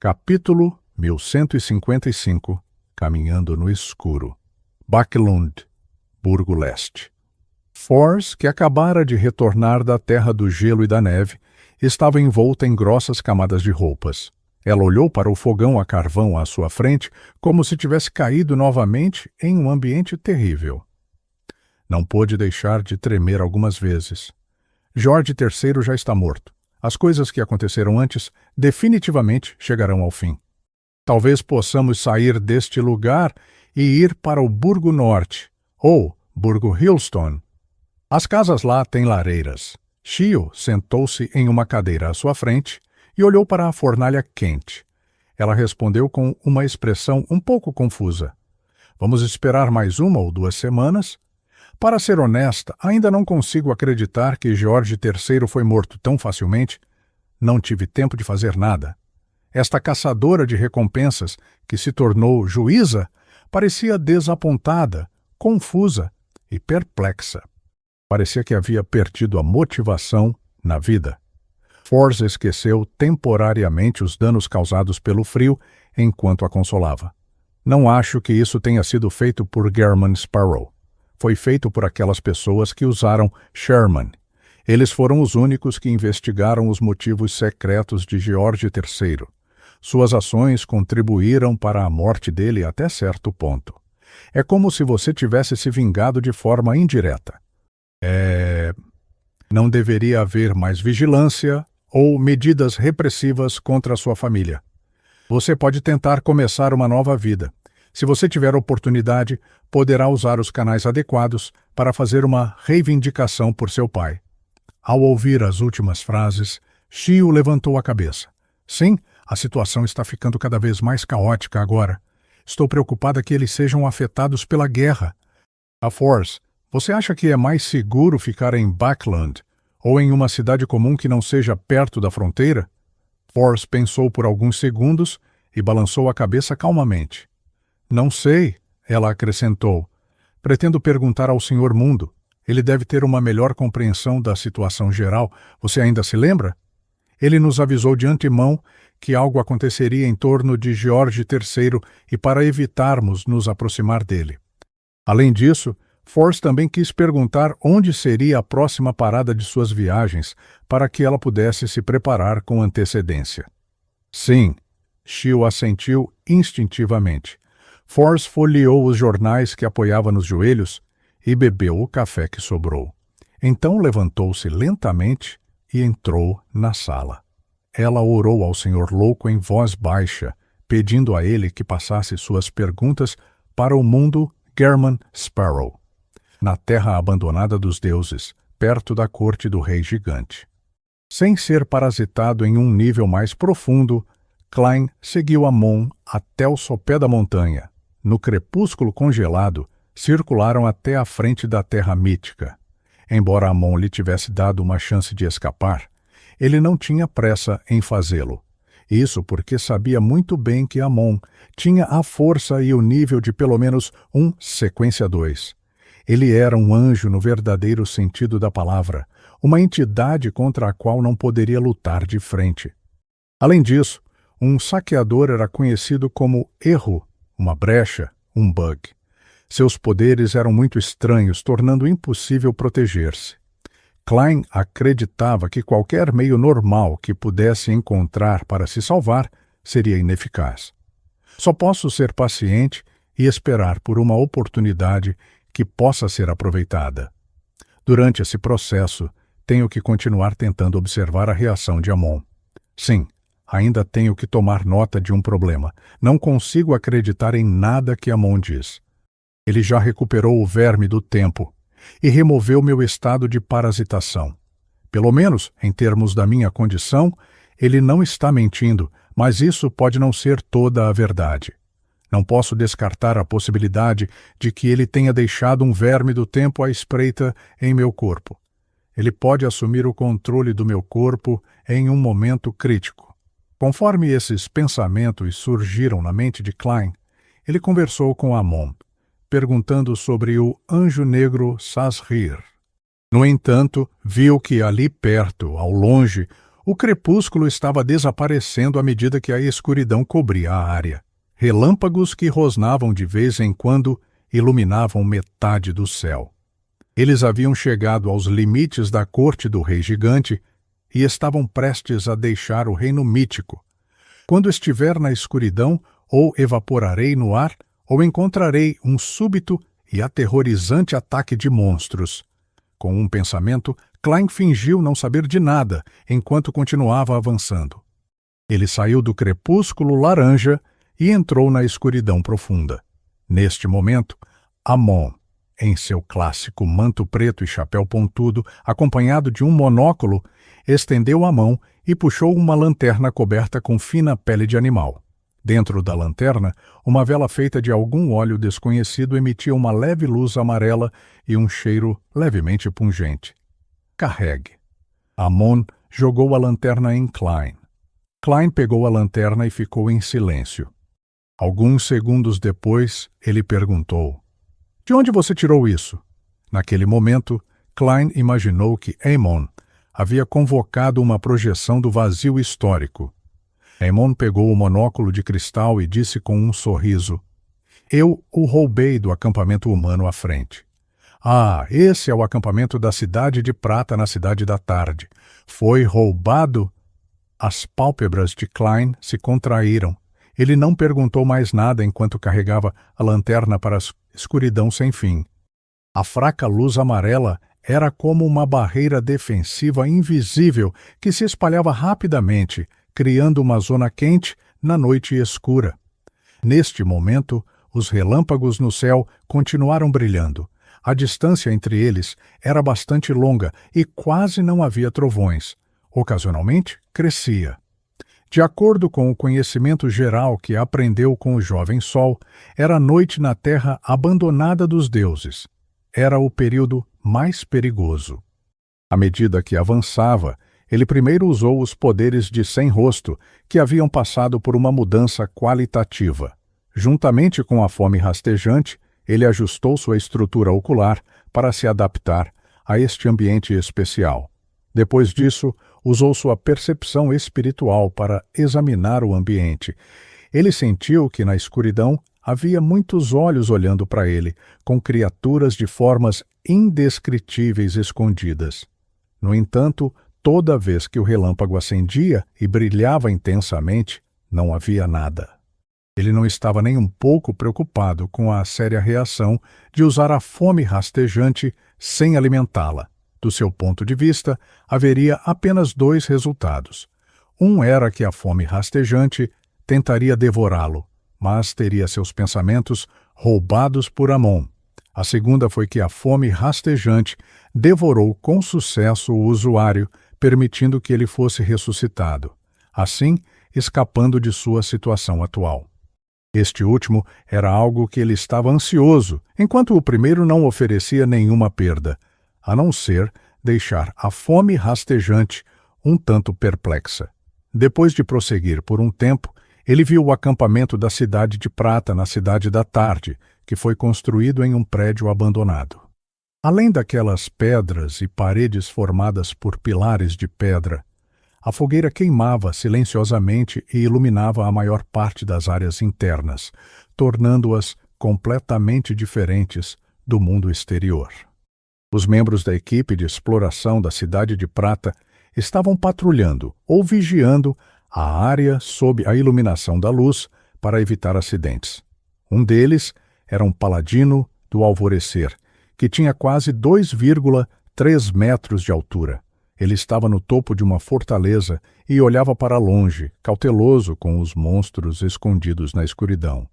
Capítulo 1155 Caminhando no Escuro. Backlund, Burgo Leste. Fors, que acabara de retornar da terra do gelo e da neve, estava envolta em grossas camadas de roupas. Ela olhou para o fogão a carvão à sua frente como se tivesse caído novamente em um ambiente terrível. Não pôde deixar de tremer algumas vezes. George III já está morto. As coisas que aconteceram antes definitivamente chegarão ao fim. Talvez possamos sair deste lugar e ir para o Burgo Norte, ou Burgo Hillstone. As casas lá têm lareiras. Shio sentou-se em uma cadeira à sua frente e olhou para a fornalha quente. Ela respondeu com uma expressão um pouco confusa. Vamos esperar mais 1 ou 2 semanas? Para ser honesta, ainda não consigo acreditar que George III foi morto tão facilmente. Não tive tempo de fazer nada. Esta caçadora de recompensas, que se tornou juíza, parecia desapontada, confusa e perplexa. Parecia que havia perdido a motivação na vida. Fors esqueceu temporariamente os danos causados pelo frio enquanto a consolava. Não acho que isso tenha sido feito por Gehrman Sparrow. Foi feito por aquelas pessoas que usaram Sherman. Eles foram os únicos que investigaram os motivos secretos de George III. Suas ações contribuíram para a morte dele até certo ponto. É como se você tivesse se vingado de forma indireta. Não deveria haver mais vigilância ou medidas repressivas contra a sua família. Você pode tentar começar uma nova vida. Se você tiver oportunidade, poderá usar os canais adequados para fazer uma reivindicação por seu pai. Ao ouvir as últimas frases, Shio levantou a cabeça. Sim, a situação está ficando cada vez mais caótica agora. Estou preocupada que eles sejam afetados pela guerra. A Fors, você acha que é mais seguro ficar em Backlund ou em uma cidade comum que não seja perto da fronteira? Fors pensou por alguns segundos e balançou a cabeça calmamente. Não sei, ela acrescentou. Pretendo perguntar ao Sr. Mundo. Ele deve ter uma melhor compreensão da situação geral. Você ainda se lembra? Ele nos avisou de antemão que algo aconteceria em torno de George III e para evitarmos nos aproximar dele. Além disso, Fors também quis perguntar onde seria a próxima parada de suas viagens para que ela pudesse se preparar com antecedência. Sim, Shio assentiu instintivamente. Fors folheou os jornais que apoiava nos joelhos e bebeu o café que sobrou. Então levantou-se lentamente e entrou na sala. Ela orou ao Senhor Louco em voz baixa, pedindo a ele que passasse suas perguntas para o mundo Gehrman Sparrow, na terra abandonada dos deuses, perto da corte do rei gigante. Sem ser parasitado em um nível mais profundo, Klein seguiu Amon até o sopé da montanha. No crepúsculo congelado, circularam até a frente da terra mítica. Embora Amon lhe tivesse dado uma chance de escapar, ele não tinha pressa em fazê-lo. Isso porque sabia muito bem que Amon tinha a força e o nível de pelo menos um Sequência 2. Ele era um anjo no verdadeiro sentido da palavra, uma entidade contra a qual não poderia lutar de frente. Além disso, um saqueador era conhecido como erro, uma brecha, um bug. Seus poderes eram muito estranhos, tornando impossível proteger-se. Klein acreditava que qualquer meio normal que pudesse encontrar para se salvar seria ineficaz. Só posso ser paciente e esperar por uma oportunidade que possa ser aproveitada. Durante esse processo, tenho que continuar tentando observar a reação de Amon. Sim, ainda tenho que tomar nota de um problema. Não consigo acreditar em nada que Amon diz. Ele já recuperou o verme do tempo e removeu meu estado de parasitação. Pelo menos, em termos da minha condição, ele não está mentindo, mas isso pode não ser toda a verdade. Não posso descartar a possibilidade de que ele tenha deixado um verme do tempo à espreita em meu corpo. Ele pode assumir o controle do meu corpo em um momento crítico. Conforme esses pensamentos surgiram na mente de Klein, ele conversou com Amon, perguntando sobre o anjo negro Sazrir. No entanto, viu que ali perto, ao longe, O crepúsculo estava desaparecendo à medida que a escuridão cobria a área. Relâmpagos que rosnavam de vez em quando iluminavam metade do céu. Eles haviam chegado aos limites da corte do rei gigante e estavam prestes a deixar o reino mítico. Quando estiver na escuridão, ou evaporarei no ar, ou encontrarei um súbito e aterrorizante ataque de monstros. Com um pensamento, Klein fingiu não saber de nada enquanto continuava avançando. Ele saiu do crepúsculo laranja e entrou na escuridão profunda. Neste momento, Amon, em seu clássico manto preto e chapéu pontudo, acompanhado de um monóculo, estendeu a mão e puxou uma lanterna coberta com fina pele de animal. Dentro da lanterna, uma vela feita de algum óleo desconhecido emitia uma leve luz amarela e um cheiro levemente pungente. Carregue. Amon jogou a lanterna em Klein. Klein pegou a lanterna e ficou em silêncio. Alguns segundos depois, ele perguntou: "De onde você tirou isso?" Naquele momento, Klein imaginou que Amon havia convocado uma projeção do vazio histórico. Amon pegou o monóculo de cristal e disse com um sorriso: "Eu o roubei do acampamento humano à frente." "Ah, esse é o acampamento da Cidade de Prata na Cidade da Tarde. Foi roubado?" As pálpebras de Klein se contraíram. Ele não perguntou mais nada enquanto carregava a lanterna para a escuridão sem fim. A fraca luz amarela era como uma barreira defensiva invisível que se espalhava rapidamente, criando uma zona quente na noite escura. Neste momento, os relâmpagos no céu continuaram brilhando. A distância entre eles era bastante longa e quase não havia trovões. Ocasionalmente, crescia. De acordo com o conhecimento geral que aprendeu com o jovem sol, era noite na terra abandonada dos deuses. Era o período mais perigoso. À medida que avançava, ele primeiro usou os poderes de sem-rosto, que haviam passado por uma mudança qualitativa. Juntamente com a fome rastejante, ele ajustou sua estrutura ocular para se adaptar a este ambiente especial. Depois disso, usou sua percepção espiritual para examinar o ambiente. Ele sentiu que na escuridão havia muitos olhos olhando para ele, com criaturas de formas indescritíveis escondidas. No entanto, toda vez que o relâmpago acendia e brilhava intensamente, não havia nada. Ele não estava nem um pouco preocupado com a séria reação de usar a fome rastejante sem alimentá-la. Do seu ponto de vista, haveria apenas dois resultados. Um era que a fome rastejante tentaria devorá-lo, mas teria seus pensamentos roubados por Amon. A segunda foi que a fome rastejante devorou com sucesso o usuário, permitindo que ele fosse ressuscitado, assim escapando de sua situação atual. Este último era algo que ele estava ansioso, enquanto o primeiro não oferecia nenhuma perda, a não ser deixar a fome rastejante um tanto perplexa. Depois de prosseguir por um tempo, ele viu o acampamento da Cidade de Prata na Cidade da Tarde, que foi construído em um prédio abandonado. Além daquelas pedras e paredes formadas por pilares de pedra, a fogueira queimava silenciosamente e iluminava a maior parte das áreas internas, tornando-as completamente diferentes do mundo exterior. Os membros da equipe de exploração da Cidade de Prata estavam patrulhando ou vigiando a área sob a iluminação da luz para evitar acidentes. Um deles era um paladino do alvorecer, que tinha quase 2,3 metros de altura. Ele estava no topo de uma fortaleza e olhava para longe, cauteloso com os monstros escondidos na escuridão.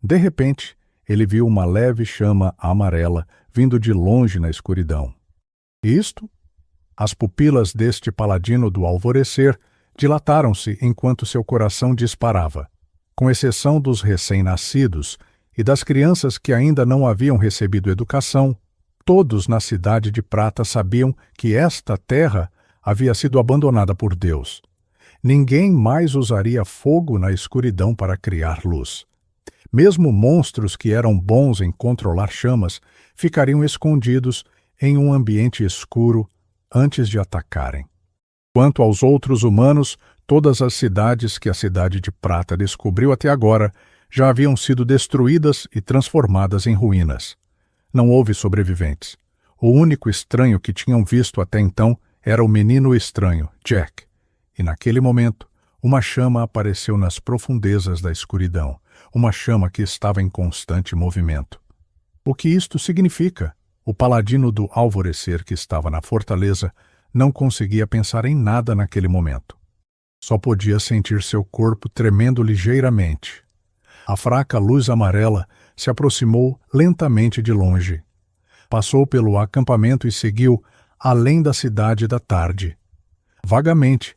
De repente, ele viu uma leve chama amarela vindo de longe na escuridão. Isto? As pupilas deste paladino do alvorecer dilataram-se enquanto seu coração disparava. Com exceção dos recém-nascidos e das crianças que ainda não haviam recebido educação, todos na Cidade de Prata sabiam que esta terra havia sido abandonada por Deus. Ninguém mais usaria fogo na escuridão para criar luz. Mesmo monstros que eram bons em controlar chamas ficariam escondidos em um ambiente escuro antes de atacarem. Quanto aos outros humanos, todas as cidades que a Cidade de Prata descobriu até agora já haviam sido destruídas e transformadas em ruínas. Não houve sobreviventes. O único estranho que tinham visto até então era o menino estranho, Jack. E naquele momento, uma chama apareceu nas profundezas da escuridão, uma chama que estava em constante movimento. O que isto significa? O paladino do alvorecer que estava na fortaleza não conseguia pensar em nada naquele momento. Só podia sentir seu corpo tremendo ligeiramente. A fraca luz amarela se aproximou lentamente de longe. Passou pelo acampamento e seguiu além da Cidade da Tarde. Vagamente,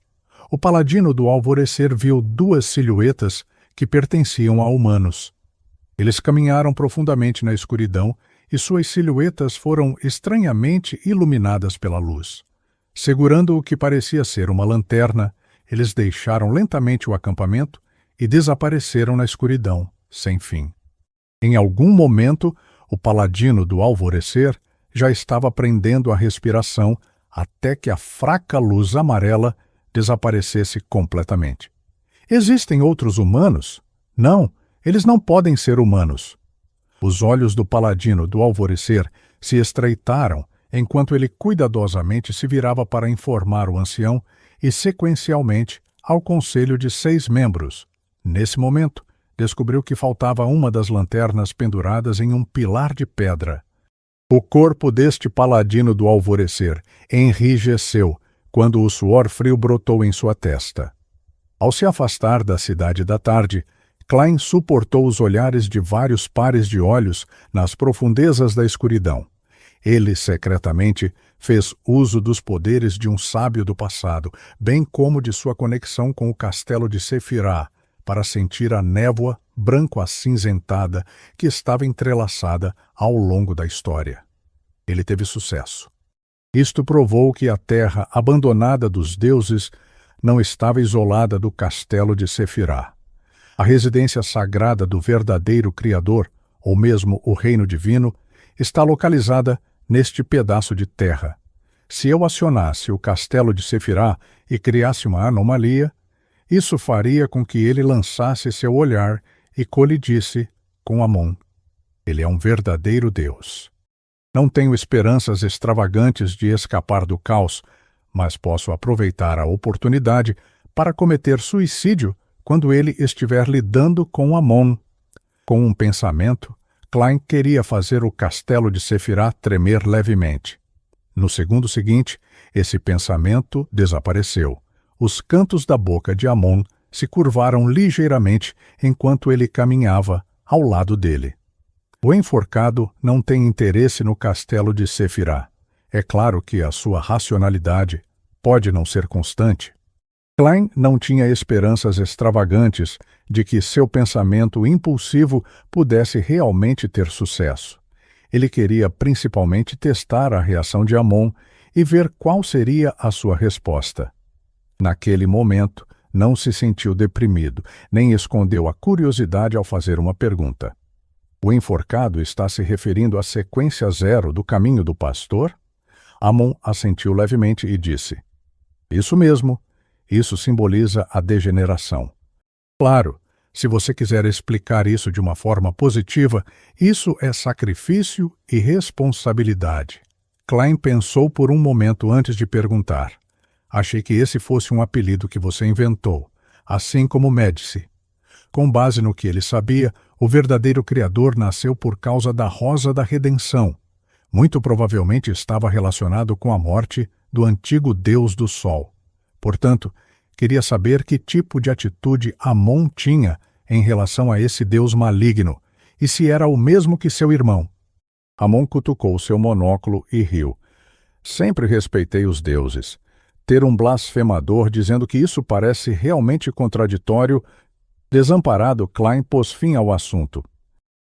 o paladino do alvorecer viu duas silhuetas que pertenciam a humanos. Eles caminharam profundamente na escuridão e suas silhuetas foram estranhamente iluminadas pela luz. Segurando o que parecia ser uma lanterna, eles deixaram lentamente o acampamento e desapareceram na escuridão, sem fim. Em algum momento, o paladino do alvorecer já estava prendendo a respiração até que a fraca luz amarela desaparecesse completamente. Existem outros humanos? Não, eles não podem ser humanos. Os olhos do paladino do alvorecer se estreitaram enquanto ele cuidadosamente se virava para informar o ancião e, sequencialmente, ao conselho de 6 membros. Nesse momento, descobriu que faltava uma das lanternas penduradas em um pilar de pedra. O corpo deste paladino do alvorecer enrijeceu quando o suor frio brotou em sua testa. Ao se afastar da Cidade da Tarde, Klein suportou os olhares de vários pares de olhos nas profundezas da escuridão. Ele, secretamente, fez uso dos poderes de um sábio do passado, bem como de sua conexão com o castelo de Sefirah, para sentir a névoa branco-acinzentada que estava entrelaçada ao longo da história. Ele teve sucesso. Isto provou que a terra abandonada dos deuses não estava isolada do castelo de Sefirah. A residência sagrada do verdadeiro Criador, ou mesmo o reino divino, está localizada neste pedaço de terra. Se eu acionasse o castelo de Sefirah e criasse uma anomalia, isso faria com que ele lançasse seu olhar e colidisse com Amon. Ele é um verdadeiro Deus. Não tenho esperanças extravagantes de escapar do caos, mas posso aproveitar a oportunidade para cometer suicídio quando ele estiver lidando com Amon. Com um pensamento, Klein queria fazer o castelo de Sefirah tremer levemente. No segundo seguinte, esse pensamento desapareceu. Os cantos da boca de Amon se curvaram ligeiramente enquanto ele caminhava ao lado dele. O enforcado não tem interesse no castelo de Sefirah. É claro que a sua racionalidade pode não ser constante. Klein não tinha esperanças extravagantes de que seu pensamento impulsivo pudesse realmente ter sucesso. Ele queria principalmente testar a reação de Amon e ver qual seria a sua resposta. Naquele momento, não se sentiu deprimido, nem escondeu a curiosidade ao fazer uma pergunta. O enforcado está se referindo à sequência 0 do caminho do pastor? Amon assentiu levemente e disse: Isso mesmo. Isso simboliza a degeneração. Claro, se você quiser explicar isso de uma forma positiva, isso é sacrifício e responsabilidade. Klein pensou por um momento antes de perguntar. Achei que esse fosse um apelido que você inventou, assim como Médici. Com base no que ele sabia, o verdadeiro Criador nasceu por causa da Rosa da Redenção. Muito provavelmente estava relacionado com a morte do antigo Deus do Sol. Portanto, queria saber que tipo de atitude Amon tinha em relação a esse Deus maligno, e se era o mesmo que seu irmão. Amon cutucou seu monóculo e riu. Sempre respeitei os deuses. Ter um blasfemador dizendo que isso parece realmente contraditório. Desamparado, Klein pôs fim ao assunto.